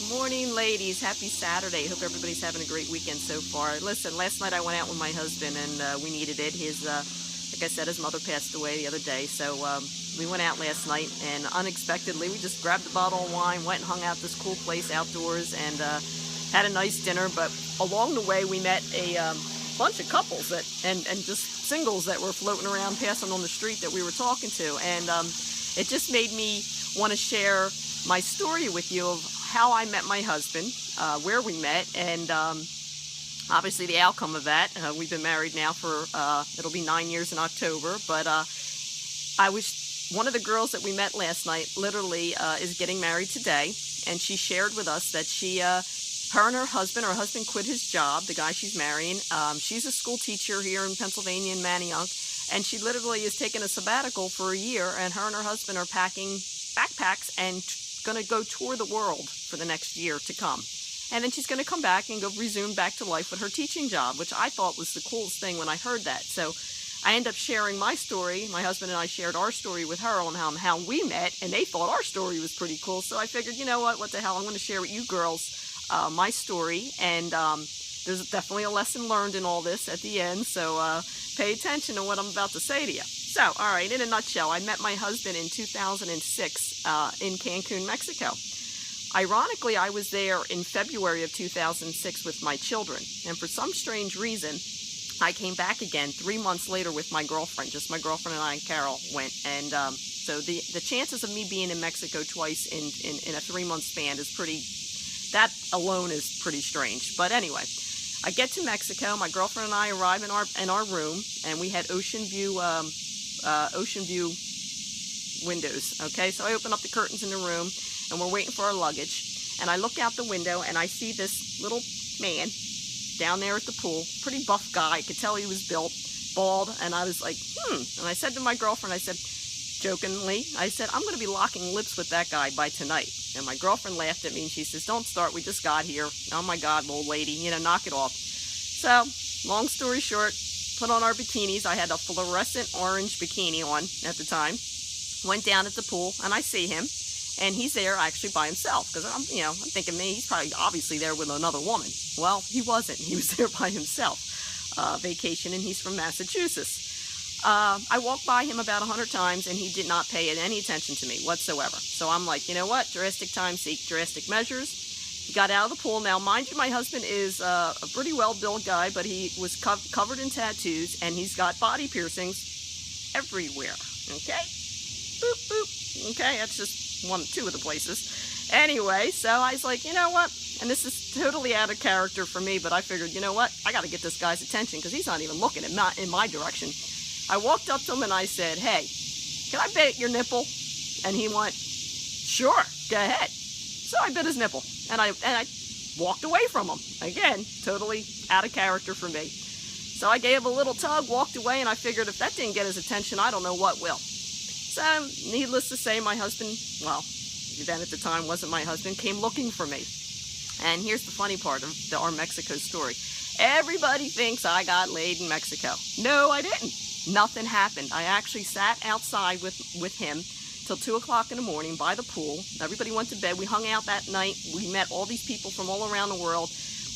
Good morning, ladies. Happy Saturday. Hope everybody's having a great weekend so far. Listen, last night I went out with my husband and we needed it. Like I said, his mother passed away the other day, so we went out last night and unexpectedly we just grabbed a bottle of wine, went and hung out this cool place outdoors and had a nice dinner. But along the way we met a bunch of couples and just singles that were floating around passing on the street that we were talking to, and it just made me want to share my story with you of how I met my husband, where we met, and obviously the outcome of that. We've been married now for, it'll be 9 years in October, but one of the girls that we met last night literally is getting married today, and she shared with us that her and her husband quit his job, the guy she's marrying. She's a school teacher here in Pennsylvania in Manayunk, and she literally is taking a sabbatical for a year, and her husband are packing backpacks and going to go tour the world for the next year to come. And then she's going to come back and go resume back to life with her teaching job, which I thought was the coolest thing when I heard that. So I ended up sharing my story. My husband and I shared our story with her on how we met, and they thought our story was pretty cool. So I figured, you know what the hell, I'm going to share with you girls my story, and there's definitely a lesson learned in all this at the end, so pay attention to what I'm about to say to you. So, all right, in a nutshell, I met my husband in 2006 in Cancun, Mexico. Ironically, I was there in February of 2006 with my children, and for some strange reason, I came back again 3 months later with my girlfriend. Just my girlfriend and I and Carol went, and so the chances of me being in Mexico twice in a 3-month span is that alone is pretty strange. But anyway, I get to Mexico. My girlfriend and I arrive in our room, and we had ocean view windows. Okay, so I open up the curtains in the room, and we're waiting for our luggage. And I look out the window, and I see this little man down there at the pool. Pretty buff guy. I could tell he was built, bald. And I was like, And I said to my girlfriend, I said, jokingly, I said, I'm going to be locking lips with that guy by tonight. And my girlfriend laughed at me, and she says, don't start, we just got here. Oh my God, old lady, knock it off. So, long story short, put on our bikinis. I had a fluorescent orange bikini on at the time. Went down at the pool, and I see him, and he's there actually by himself, because I'm thinking, man, he's probably obviously there with another woman. Well, he wasn't. He was there by himself, vacationing. He's from Massachusetts. I walked by him about 100 times, and he did not pay any attention to me whatsoever. So I'm like, you know what? Drastic times seek drastic measures. He got out of the pool. Now, mind you, my husband is a pretty well-built guy, but he was covered in tattoos, and he's got body piercings everywhere. Okay? Boop, boop. Okay, that's just two of the places. Anyway, so I was like, you know what? And this is totally out of character for me, but I figured, you know what? I got to get this guy's attention, because he's not even looking in my direction. I walked up to him and I said, hey, can I bit your nipple? And he went, sure, go ahead. So I bit his nipple, and I walked away from him. Again, totally out of character for me. So I gave a little tug, walked away, and I figured if that didn't get his attention, I don't know what will. So needless to say, my husband, well, then at the time wasn't my husband, came looking for me. And here's the funny part of our Mexico story. Everybody thinks I got laid in Mexico. No, I didn't. Nothing happened. I actually sat outside with him till 2 o'clock in the morning by the pool. Everybody went to bed. We hung out that night. We met all these people from all around the world.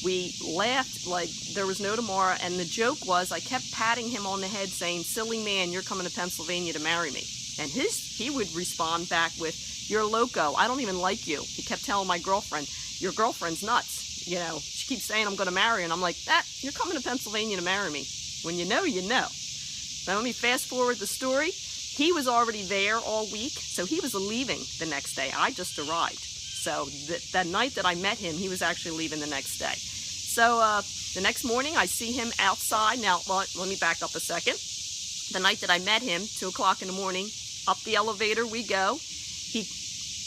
We laughed like there was no tomorrow, and the joke was I kept patting him on the head saying, silly man, you're coming to Pennsylvania to marry me. And he would respond back with, you're loco, I don't even like you. He kept telling my girlfriend, your girlfriend's nuts. She keeps saying I'm going to marry her, and I'm like, you're coming to Pennsylvania to marry me. When you know, you know. Now let me fast forward the story. He was already there all week, so he was leaving the next day. I just arrived. So that night that I met him, he was actually leaving the next day. So the next morning, I see him outside. Now, let me back up a second. The night that I met him, 2 o'clock in the morning, up the elevator we go.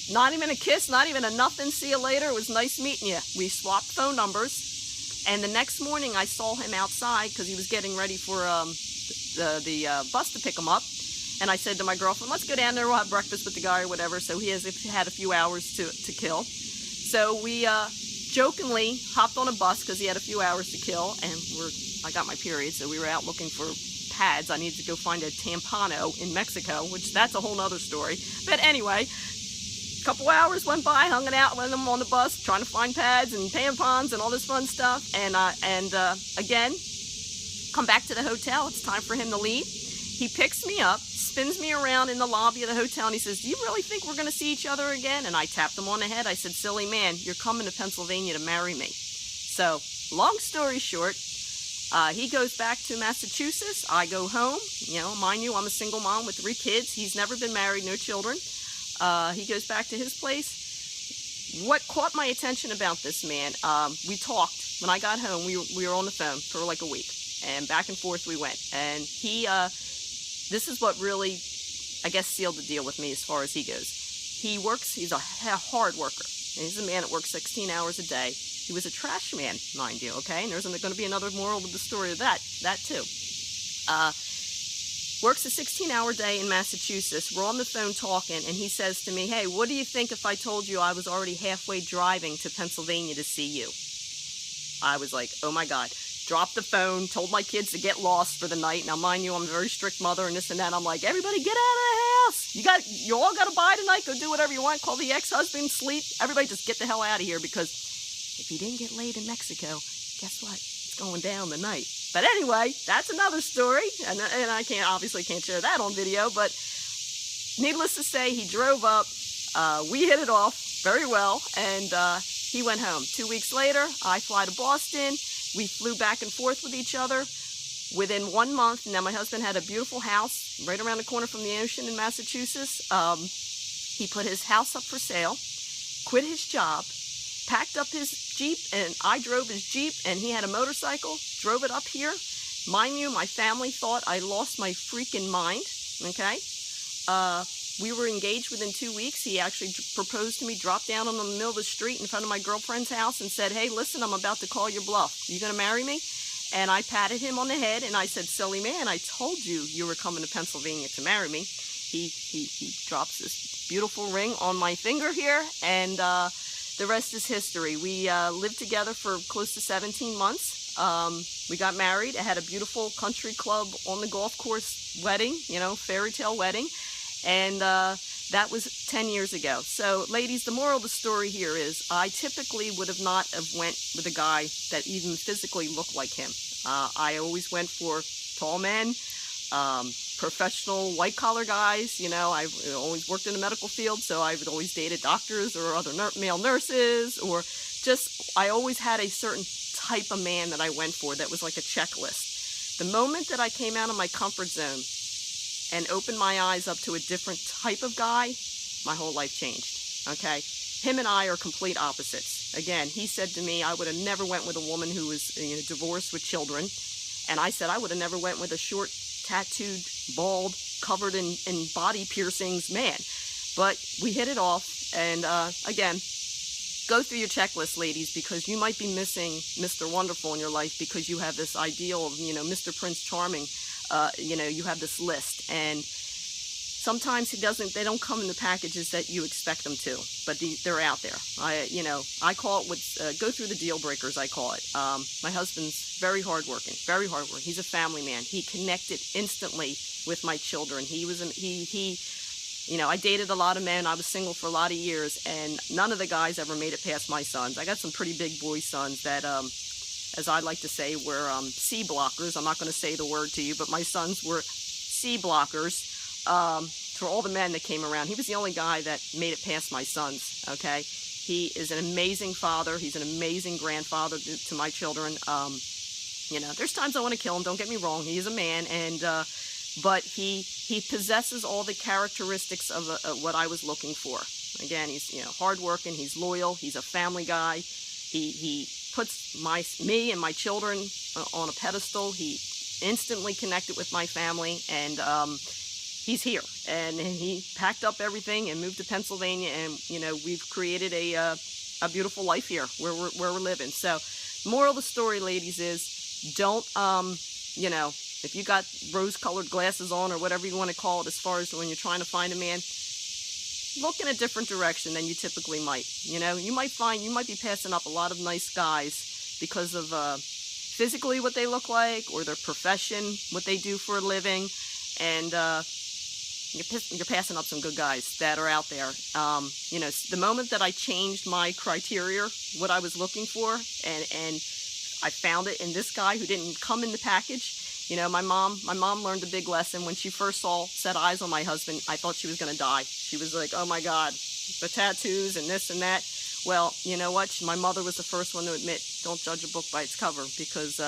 Not even a kiss, not even a nothing, see you later, it was nice meeting you. We swapped phone numbers, and the next morning I saw him outside because he was getting ready for the bus to pick him up. And I said to my girlfriend, let's go down there, we'll have breakfast with the guy or whatever. So he had a few hours to kill. So we jokingly hopped on a bus because he had a few hours to kill, and I got my period, so we were out looking for pads. I needed to go find a tampano in Mexico, which that's a whole nother story. But anyway, couple hours went by, hanging out with him on the bus, trying to find pads and tampons and all this fun stuff. And again, come back to the hotel. It's time for him to leave. He picks me up, spins me around in the lobby of the hotel, and he says, "Do you really think we're going to see each other again?" And I tapped him on the head. I said, "Silly man, you're coming to Pennsylvania to marry me." So, long story short, he goes back to Massachusetts. I go home. You know, mind you, I'm a single mom with 3 kids. He's never been married, no children. He goes back to his place. What caught my attention about this man, we talked. When I got home, we were on the phone for like a week. And back and forth we went. And he, this is what really, I guess, sealed the deal with me as far as he goes. He works, he's a hard worker. And he's a man that works 16 hours a day. He was a trash man, mind you, okay? And there's going to be another moral of the story of that too. Works a 16-hour day in Massachusetts. We're on the phone talking, and he says to me, "Hey, what do you think if I told you I was already halfway driving to Pennsylvania to see you?" I was like, oh my God. Dropped the phone, told my kids to get lost for the night. Now, mind you, I'm a very strict mother and this and that. I'm like, everybody get out of the house. You all got to buy tonight. Go do whatever you want. Call the ex-husband, sleep. Everybody just get the hell out of here, because if you didn't get laid in Mexico, guess what? It's going down tonight. But anyway, that's another story. And I obviously can't share that on video. But needless to say, he drove up. We hit it off very well. And he went home. 2 weeks later, I fly to Boston. We flew back and forth with each other. Within 1 month, now my husband had a beautiful house right around the corner from the ocean in Massachusetts. He put his house up for sale, quit his job, packed up his Jeep, and I drove his Jeep, and he had a motorcycle, drove it up here. Mind you, my family thought I lost my freaking mind, okay? We were engaged within 2 weeks. He actually proposed to me, dropped down on the middle of the street in front of my girlfriend's house and said, "Hey, listen, I'm about to call your bluff. You gonna marry me?" And I patted him on the head and I said, "Silly man, I told you you were coming to Pennsylvania to marry me." He drops this beautiful ring on my finger here, and the rest is history. We lived together for close to 17 months. We got married. I had a beautiful country club on the golf course wedding, you know, fairy tale wedding. And that was 10 years ago. So, ladies, the moral of the story here is I typically would have not have went with a guy that even physically looked like him. I always went for tall men, professional white-collar guys. You know, I've always worked in the medical field, so I would always dated doctors or other male nurses, or just, I always had a certain type of man that I went for that was like a checklist. The moment that I came out of my comfort zone and opened my eyes up to a different type of guy, my whole life changed, okay? Him and I are complete opposites. Again, he said to me, I would have never went with a woman who was, you know, divorced with children. And I said, I would have never went with a short, tattooed, bald, covered in body piercings man. But we hit it off, and again, go through your checklist, ladies, because you might be missing Mr. Wonderful in your life because you have this ideal of, you know, Mr. Prince Charming. You know, you have this list, and sometimes they don't come in the packages that you expect them to, but they're out there. I call it go through the deal breakers, I call it. My husband's very hardworking, very hardworking. He's a family man. He connected instantly with my children. You know, I dated a lot of men. I was single for a lot of years, and none of the guys ever made it past my sons. I got some pretty big boy sons that, as I like to say, were C blockers. I'm not going to say the word to you, but my sons were C blockers for all the men that came around. He was the only guy that made it past my sons, okay? He is an amazing father. He's an amazing grandfather to my children. You know, there's times I want to kill him, don't get me wrong. He is a man, and but he possesses all the characteristics of what I was looking for. Again, he's, you know, hardworking, he's loyal, he's a family guy. He puts me and my children on a pedestal. He instantly connected with my family, and he's here. And he packed up everything and moved to Pennsylvania, and, you know, we've created a beautiful life here where we're living. So, moral of the story, ladies, is don't, you know, if you got rose-colored glasses on or whatever you want to call it, as far as when you're trying to find a man, look in a different direction than you typically might. You know, you might be passing up a lot of nice guys because of physically what they look like, or their profession, what they do for a living. And you're passing up some good guys that are out there. You know, the moment that I changed my criteria, what I was looking for, and I found it in this guy who didn't come in the package. You know, my mom learned a big lesson when she first set eyes on my husband. I thought she was going to die. She was like, oh my God, the tattoos and this and that. Well, you know what? My mother was the first one to admit, don't judge a book by its cover, because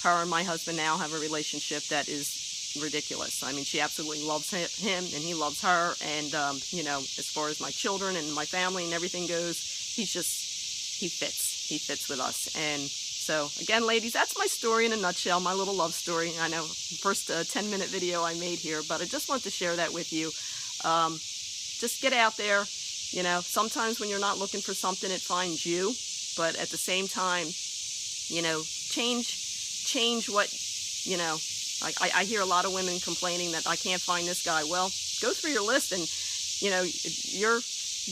her and my husband now have a relationship that is ridiculous. I mean, she absolutely loves him and he loves her. And, you know, as far as my children and my family and everything goes, he fits with us. And so, again, ladies, that's my story in a nutshell, my little love story. I know, first 10-minute video I made here, but I just want to share that with you. Just get out there. You know, sometimes when you're not looking for something, it finds you. But at the same time, you know, change what, you know, I hear a lot of women complaining that I can't find this guy. Well, go through your list, and, you know, you're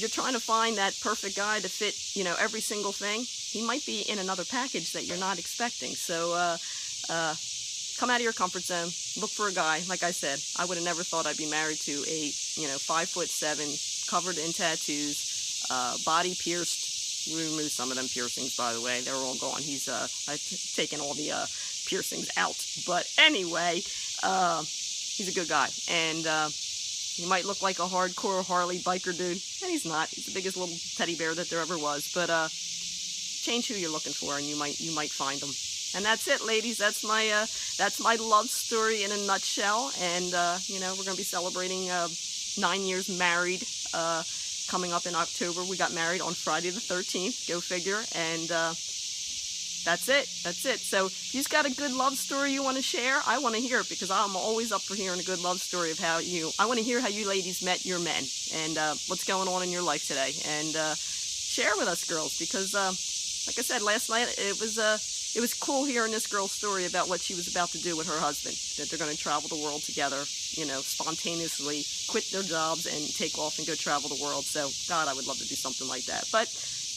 trying to find that perfect guy to fit, you know, every single thing. He might be in another package that you're not expecting. So come out of your comfort zone. Look for a guy. Like I said, I would have never thought I'd be married to a, you know, 5'7", covered in tattoos, body pierced. We removed some of them piercings, by the way. They're all gone. I've taken all the piercings out. But anyway, he's a good guy. And he might look like a hardcore Harley biker dude, and he's not. He's the biggest little teddy bear that there ever was. But change who you're looking for, and you might find them. And that's it, ladies. That's my love story in a nutshell. And you know, we're gonna be celebrating 9 years married coming up in October. We got married on Friday the 13th. Go figure. And that's it. So if you've got a good love story you want to share, I want to hear it, because I'm always up for hearing a good love story of I want to hear how you ladies met your men, and what's going on in your life today. And share with us, girls, because like I said last night, it was cool hearing this girl's story about what she was about to do with her husband, that they're going to travel the world together, you know, spontaneously quit their jobs and take off and go travel the world. So, God, I would love to do something like that. But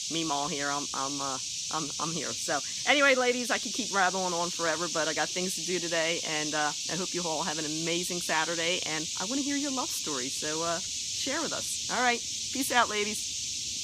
me, Maul here, I'm here. So, anyway, ladies, I could keep rattling on forever, but I got things to do today, and I hope you all have an amazing Saturday, and I want to hear your love story, so share with us. All right, peace out, ladies.